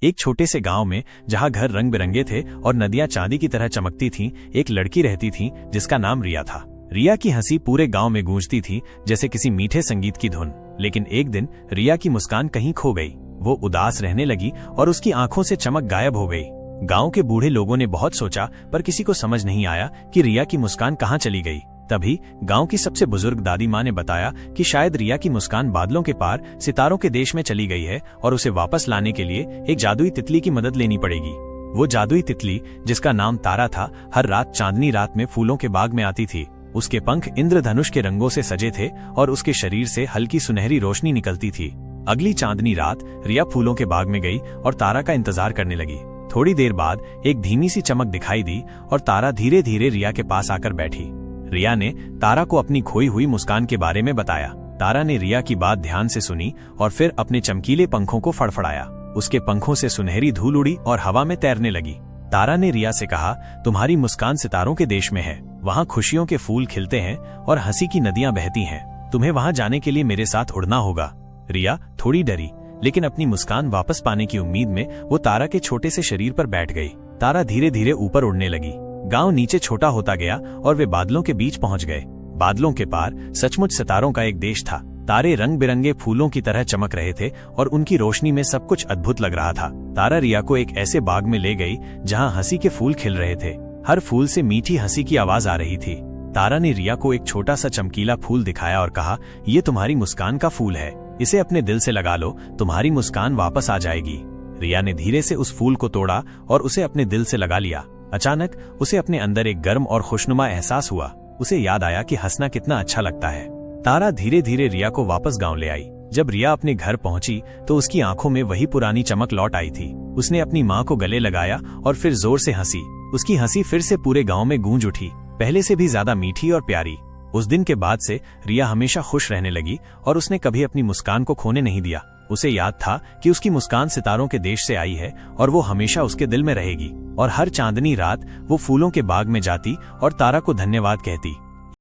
एक छोटे से गांव में, जहां घर रंग बिरंगे थे और नदियां चांदी की तरह चमकती थीं, एक लड़की रहती थी जिसका नाम रिया था। रिया की हंसी पूरे गांव में गूंजती थी जैसे किसी मीठे संगीत की धुन। लेकिन एक दिन रिया की मुस्कान कहीं खो गई। वो उदास रहने लगी और उसकी आंखों से चमक गायब हो गई। गांव के बूढ़े लोगों ने बहुत सोचा, पर किसी को समझ नहीं आया कि रिया की मुस्कान कहाँ चली गई। तभी गांव की सबसे बुजुर्ग दादी माँ ने बताया कि शायद रिया की मुस्कान बादलों के पार सितारों के देश में चली गई है और उसे वापस लाने के लिए एक जादुई तितली की मदद लेनी पड़ेगी। वो जादुई तितली, जिसका नाम तारा था, हर रात चांदनी रात में फूलों के बाग में आती थी। उसके पंख इंद्रधनुष के रंगों से सजे थे और उसके शरीर से हल्की सुनहरी रोशनी निकलती थी। अगली चांदनी रात रिया फूलों के बाग में गई और तारा का इंतजार करने लगी। थोड़ी देर बाद एक धीमी सी चमक दिखाई दी और तारा धीरे धीरे रिया के पास आकर बैठी। रिया ने तारा को अपनी खोई हुई मुस्कान के बारे में बताया। तारा ने रिया की बात ध्यान से सुनी और फिर अपने चमकीले पंखों को फड़फड़ाया। उसके पंखों से सुनहरी धूल उड़ी और हवा में तैरने लगी। तारा ने रिया से कहा, तुम्हारी मुस्कान सितारों के देश में है। वहाँ खुशियों के फूल खिलते हैं और हंसी की नदियां बहती हैं। तुम्हें वहाँ जाने के लिए मेरे साथ उड़ना होगा। रिया थोड़ी डरी, लेकिन अपनी मुस्कान वापस पाने की उम्मीद में वो तारा के छोटे से शरीर पर बैठ गई। तारा धीरे धीरे ऊपर उड़ने लगी। गांव नीचे छोटा होता गया और वे बादलों के बीच पहुंच गए। बादलों के पार सचमुच सितारों का एक देश था। तारे रंग बिरंगे फूलों की तरह चमक रहे थे और उनकी रोशनी में सब कुछ अद्भुत लग रहा था। तारा रिया को एक ऐसे बाग में ले गई जहां हंसी के फूल खिल रहे थे। हर फूल से मीठी हंसी की आवाज आ रही थी। तारा ने रिया को एक छोटा सा चमकीला फूल दिखाया और कहा, ये तुम्हारी मुस्कान का फूल है। इसे अपने दिल से लगा लो, तुम्हारी मुस्कान वापस आ जाएगी। रिया ने धीरे से उस फूल को तोड़ा और उसे अपने दिल से लगा लिया। अचानक उसे अपने अंदर एक गर्म और खुशनुमा एहसास हुआ। उसे याद आया कि हंसना कितना अच्छा लगता है। तारा धीरे धीरे रिया को वापस गांव ले आई। जब रिया अपने घर पहुंची तो उसकी आंखों में वही पुरानी चमक लौट आई थी। उसने अपनी माँ को गले लगाया और फिर जोर से हंसी। उसकी हंसी फिर से पूरे गांव में गूंज उठी, पहले से भी ज्यादा मीठी और प्यारी। उस दिन के बाद से रिया हमेशा खुश रहने लगी और उसने कभी अपनी मुस्कान को खोने नहीं दिया। उसे याद था कि उसकी मुस्कान सितारों के देश से आई है और वो हमेशा उसके दिल में रहेगी। और हर चांदनी रात वो फूलों के बाग में जाती और तारा को धन्यवाद कहती।